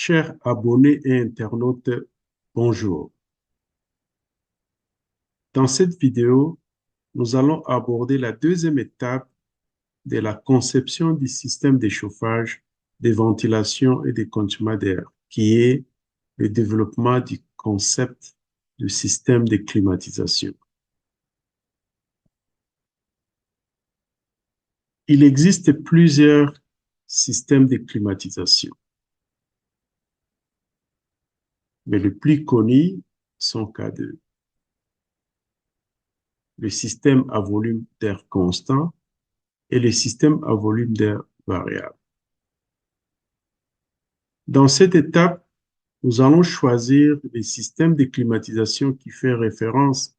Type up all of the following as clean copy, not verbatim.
Chers abonnés et internautes, bonjour. Dans cette vidéo, nous allons aborder la deuxième étape de la conception du système de chauffage, de ventilation et de conduite d'air, qui est le développement du concept de système de climatisation. Il existe plusieurs systèmes de climatisation, mais le plus connu sont K2. Le système à volume d'air constant et le système à volume d'air variable. Dans cette étape, nous allons choisir le système de climatisation qui fait référence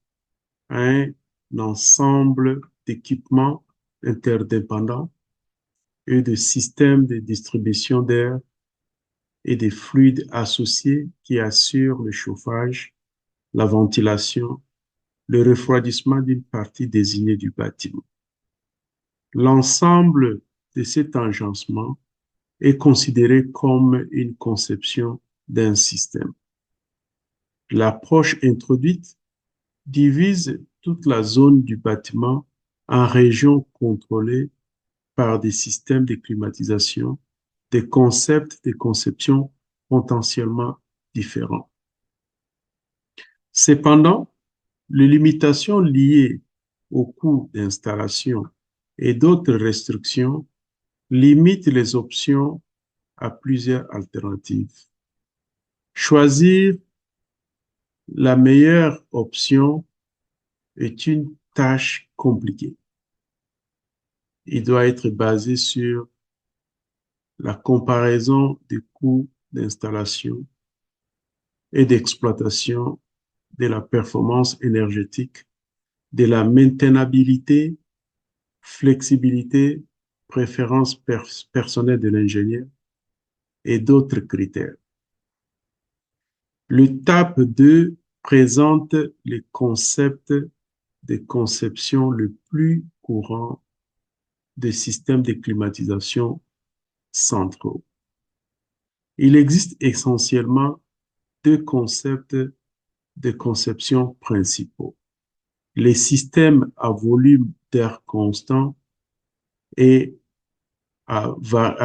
à un ensemble d'équipements interdépendants et de systèmes de distribution d'air et des fluides associés qui assurent le chauffage, la ventilation, le refroidissement d'une partie désignée du bâtiment. L'ensemble de cet agencement est considéré comme une conception d'un système. L'approche introduite divise toute la zone du bâtiment en régions contrôlées par des systèmes de climatisation, des concepts de conception potentiellement différents. Cependant, les limitations liées au coût d'installation et d'autres restrictions limitent les options à plusieurs alternatives. Choisir la meilleure option est une tâche compliquée. Il doit être basé sur la comparaison des coûts d'installation et d'exploitation, de la performance énergétique, de la maintenabilité, flexibilité, préférence personnelle de l'ingénieur et d'autres critères. Le TAP 2 présente les concepts de conception le plus courant des systèmes de climatisation centraux. Il existe essentiellement deux concepts de conception principaux: les systèmes à volume d'air constant et à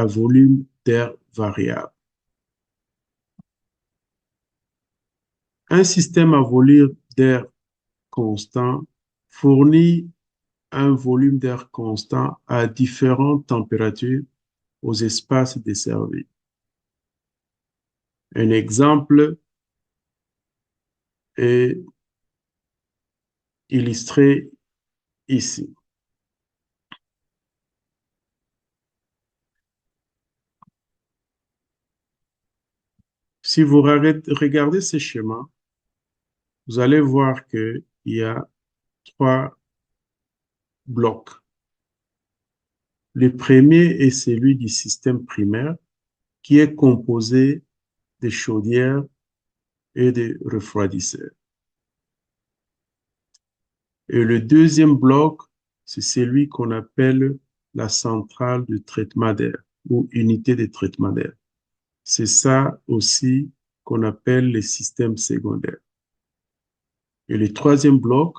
volume d'air variable. Un système à volume d'air constant fournit un volume d'air constant à différentes températures aux espaces desservis. Un exemple est illustré ici. Si vous regardez ce schéma, vous allez voir qu'il y a trois blocs. Le premier est celui du système primaire qui est composé de chaudières et de refroidisseurs. Et le deuxième bloc, c'est celui qu'on appelle la centrale de traitement d'air ou unité de traitement d'air. C'est ça aussi qu'on appelle les systèmes secondaires. Et le troisième bloc,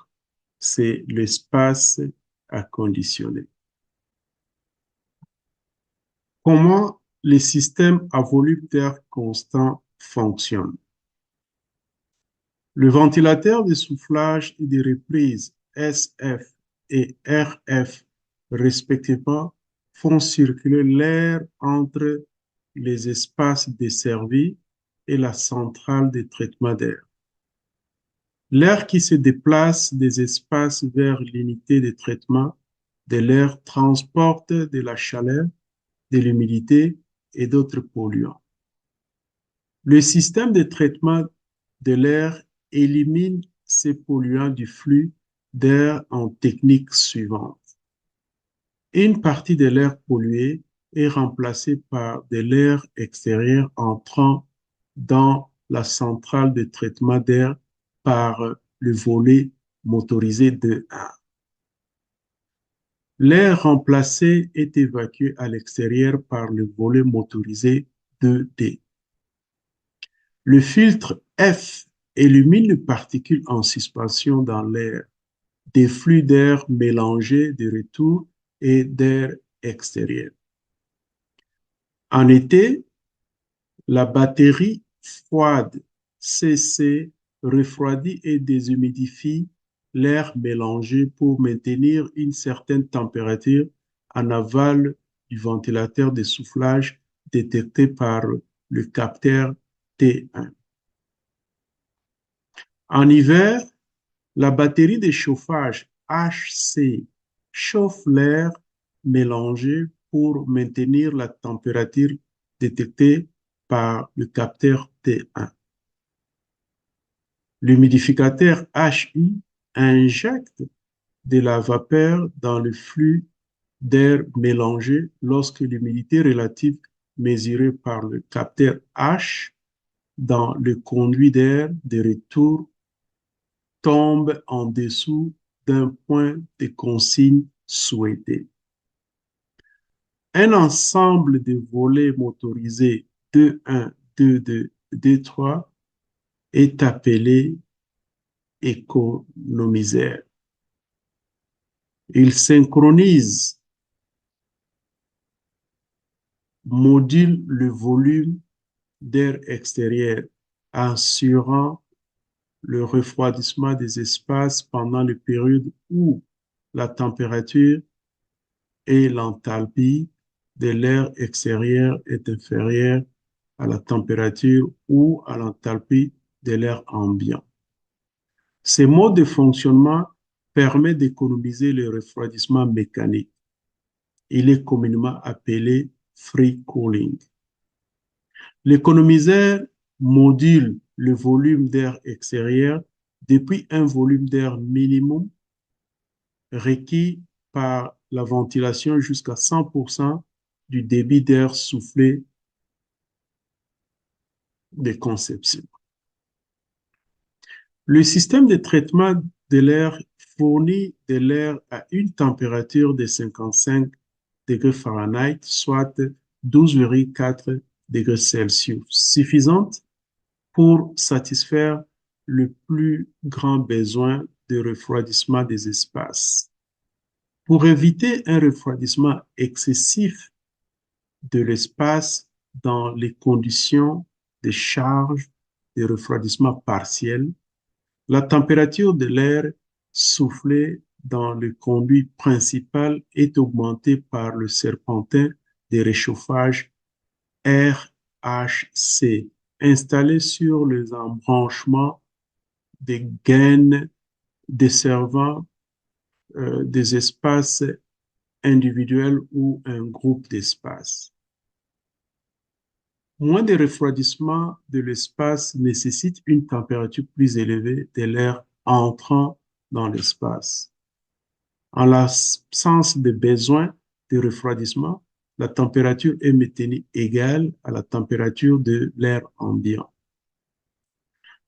c'est l'espace à conditionner. Comment les systèmes à volume d'air constant fonctionnent? Le ventilateur de soufflage et de reprise SF et RF, respectivement, font circuler l'air entre les espaces desservis et la centrale de traitement d'air. L'air qui se déplace des espaces vers l'unité de traitement de l'air transporte de la chaleur, de l'humidité et d'autres polluants. Le système de traitement de l'air élimine ces polluants du flux d'air en technique suivante. Une partie de l'air pollué est remplacée par de l'air extérieur entrant dans la centrale de traitement d'air par le volet motorisé de 1. L'air remplacé est évacué à l'extérieur par le volet motorisé 2D. Le filtre F élimine les particules en suspension dans l'air, des flux d'air mélangés de retour et d'air extérieur. En été, la batterie froide CC refroidit et déshumidifie l'air mélangé pour maintenir une certaine température en aval du ventilateur de soufflage détecté par le capteur T1. En hiver, la batterie de chauffage HC chauffe l'air mélangé pour maintenir la température détectée par le capteur T1. L'humidificateur HI injecte de la vapeur dans le flux d'air mélangé lorsque l'humidité relative mesurée par le capteur H dans le conduit d'air de retour tombe en dessous d'un point de consigne souhaité. Un ensemble de volets motorisés 2.1, 2.2, 2.3 est appelé économiseur. Il synchronise, module le volume d'air extérieur, assurant le refroidissement des espaces pendant les périodes où la température et l'enthalpie de l'air extérieur est inférieure à la température ou à l'enthalpie de l'air ambiant. Ces modes de fonctionnement permettent d'économiser le refroidissement mécanique. Il est communément appelé free cooling. L'économiseur module le volume d'air extérieur depuis un volume d'air minimum requis par la ventilation jusqu'à 100% du débit d'air soufflé de conception. Le système de traitement de l'air fournit de l'air à une température de 55 degrés Fahrenheit, soit 12,4 degrés Celsius, suffisante pour satisfaire le plus grand besoin de refroidissement des espaces. Pour éviter un refroidissement excessif de l'espace dans les conditions de charge de refroidissement partiel, la température de l'air soufflé dans le conduit principal est augmentée par le serpentin de réchauffage RHC installé sur les embranchements des gaines desservant des espaces individuels ou un groupe d'espaces. Moins de refroidissement de l'espace nécessite une température plus élevée de l'air entrant dans l'espace. En l'absence de besoin de refroidissement, la température est maintenue égale à la température de l'air ambiant.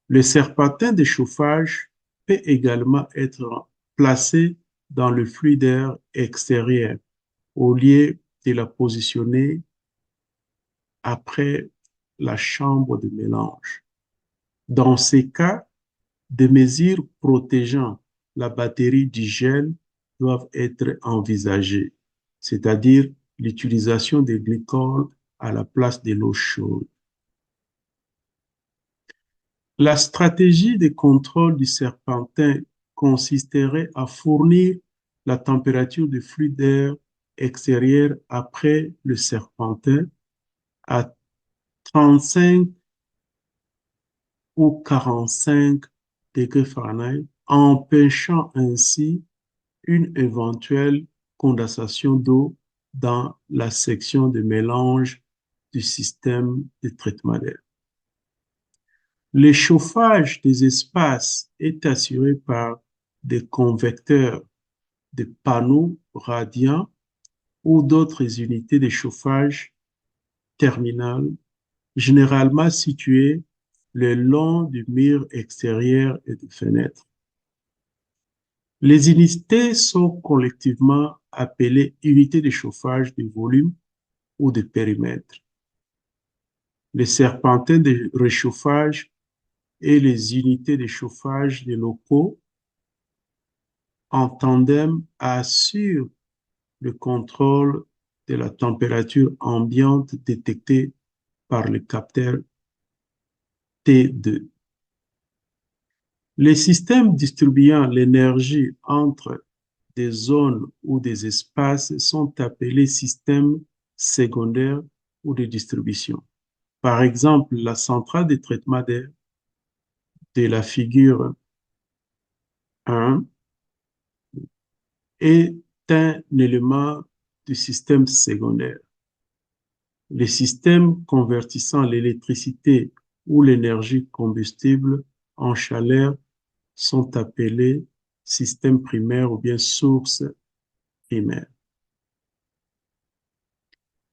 Le serpentin de chauffage peut également être placé dans le flux d'air extérieur au lieu de la positionner après la chambre de mélange. Dans ces cas, des mesures protégeant la batterie du gel doivent être envisagées, c'est-à-dire l'utilisation des glycols à la place de l'eau chaude. La stratégie de contrôle du serpentin consisterait à fournir la température de flux d'air extérieur après le serpentin à 35 ou 45 degrés Fahrenheit, empêchant ainsi une éventuelle condensation d'eau dans la section de mélange du système de traitement d'air. Le chauffage des espaces est assuré par des convecteurs, des panneaux radiants ou d'autres unités de chauffage terminales, généralement situées le long du mur extérieur et des fenêtres. Les unités sont collectivement appelées unités de chauffage de volume ou de périmètre. les serpentins de réchauffage et les unités de chauffage des locaux en tandem assurent le contrôle de la température ambiante détectée par le capteur T2. Les systèmes distribuant l'énergie entre des zones ou des espaces sont appelés systèmes secondaires ou de distribution. Par exemple, la centrale de traitement d'air de la figure 1 est un élément du système secondaire. Les systèmes convertissant l'électricité ou l'énergie combustible en chaleur sont appelés systèmes primaires ou bien sources primaires.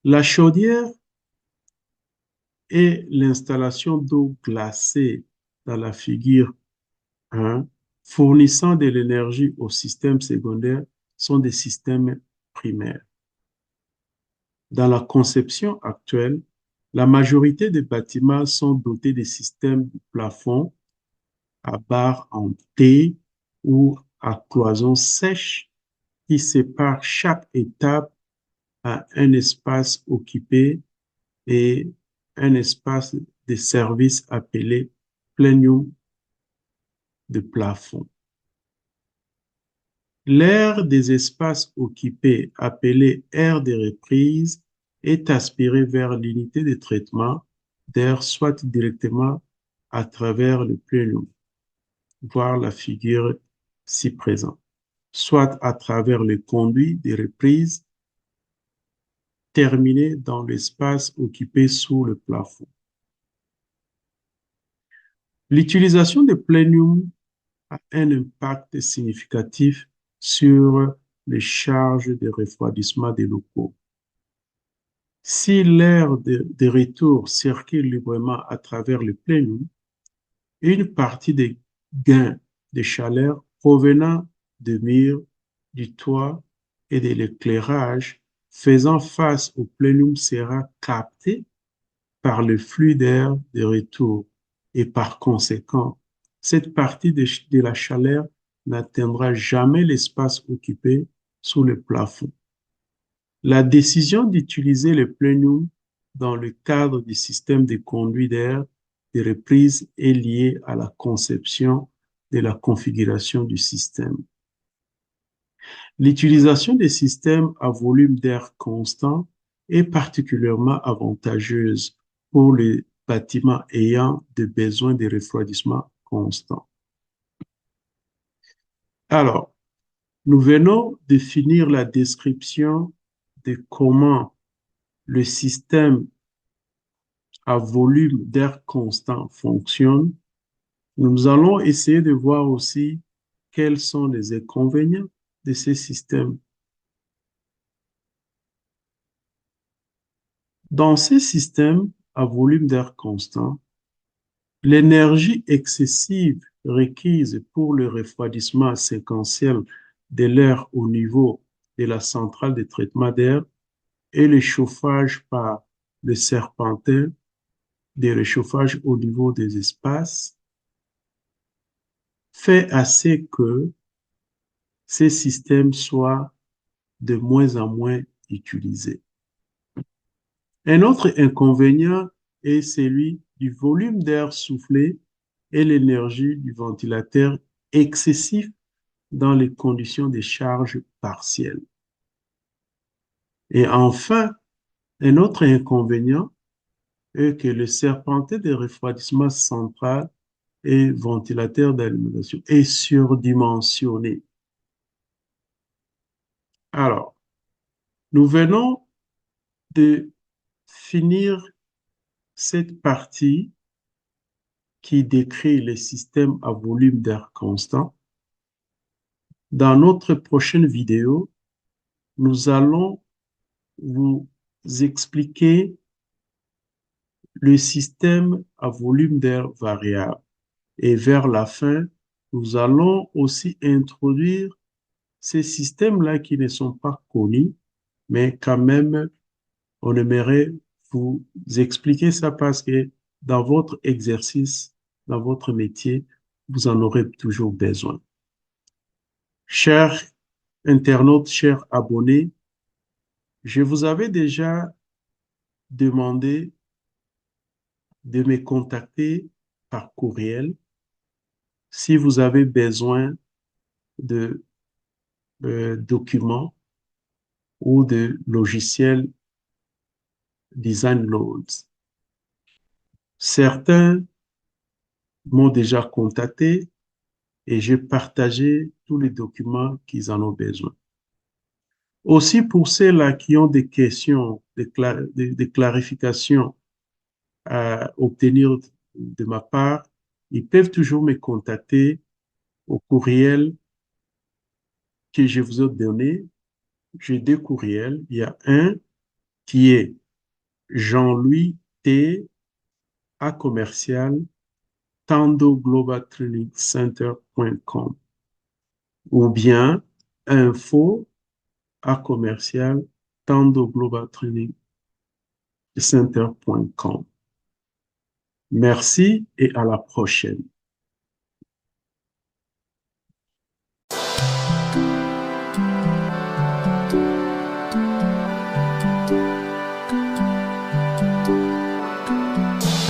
La chaudière et l'installation d'eau glacée dans la figure 1, fournissant de l'énergie au système secondaire, sont des systèmes primaires. Dans la conception actuelle, la majorité des bâtiments sont dotés de systèmes de plafond à barres en T ou à cloisons sèches qui séparent chaque étape à un espace occupé et un espace de service appelé plénium de plafond. L'air des espaces occupés, appelé air de reprise, est aspiré vers l'unité de traitement d'air, soit directement à travers le plénium, voir la figure ci-présente, soit à travers le conduit de reprise terminé dans l'espace occupé sous le plafond. L'utilisation de plénium a un impact significatif sur les charges de refroidissement des locaux. Si l'air de retour circule librement à travers le plénium, une partie des gains de chaleur provenant des murs, du toit et de l'éclairage faisant face au plénium sera captée par le flux d'air de retour et par conséquent, cette partie de la chaleur n'atteindra jamais l'espace occupé sous le plafond. La décision d'utiliser le plénium dans le cadre du système de conduit d'air de reprise est liée à la conception de la configuration du système. L'utilisation des systèmes à volume d'air constant est particulièrement avantageuse pour les bâtiments ayant des besoins de refroidissement constant. Alors, nous venons de finir la description de comment le système à volume d'air constant fonctionne. Nous allons essayer de voir aussi quels sont les inconvénients de ces systèmes. Dans ces systèmes à volume d'air constant, l'énergie excessive requise pour le refroidissement séquentiel de l'air au niveau de la centrale de traitement d'air et le chauffage par le serpentin de réchauffage au niveau des espaces fait assez que ces systèmes soient de moins en moins utilisés. Un autre inconvénient est celui du volume d'air soufflé et l'énergie du ventilateur excessif dans les conditions de charge partielle. Et enfin, un autre inconvénient est que le serpentin de refroidissement central et ventilateur d'alimentation est surdimensionné. Alors, nous venons de finir cette partie qui décrit les systèmes à volume d'air constant. Dans notre prochaine vidéo, nous allons vous expliquer le système à volume d'air variable. Et vers la fin, nous allons aussi introduire ces systèmes-là qui ne sont pas connus, mais quand même, on aimerait vous expliquer ça parce que dans votre exercice, dans votre métier, vous en aurez toujours besoin. Chers internautes, chers abonnés, je vous avais déjà demandé de me contacter par courriel si vous avez besoin de documents ou de logiciels Design Loads. Certains m'ont déjà contacté et j'ai partagé tous les documents qu'ils en ont besoin. Aussi, pour ceux-là qui ont des questions, des clarifications à obtenir de ma part, ils peuvent toujours me contacter au courriel que je vous ai donné. J'ai deux courriels. Il y a un qui est Jean-Louis T à commercial tandoglobaltrainingcenter.com ou bien info à commercial tandoglobaltrainingcenter.com. Merci et à la prochaine.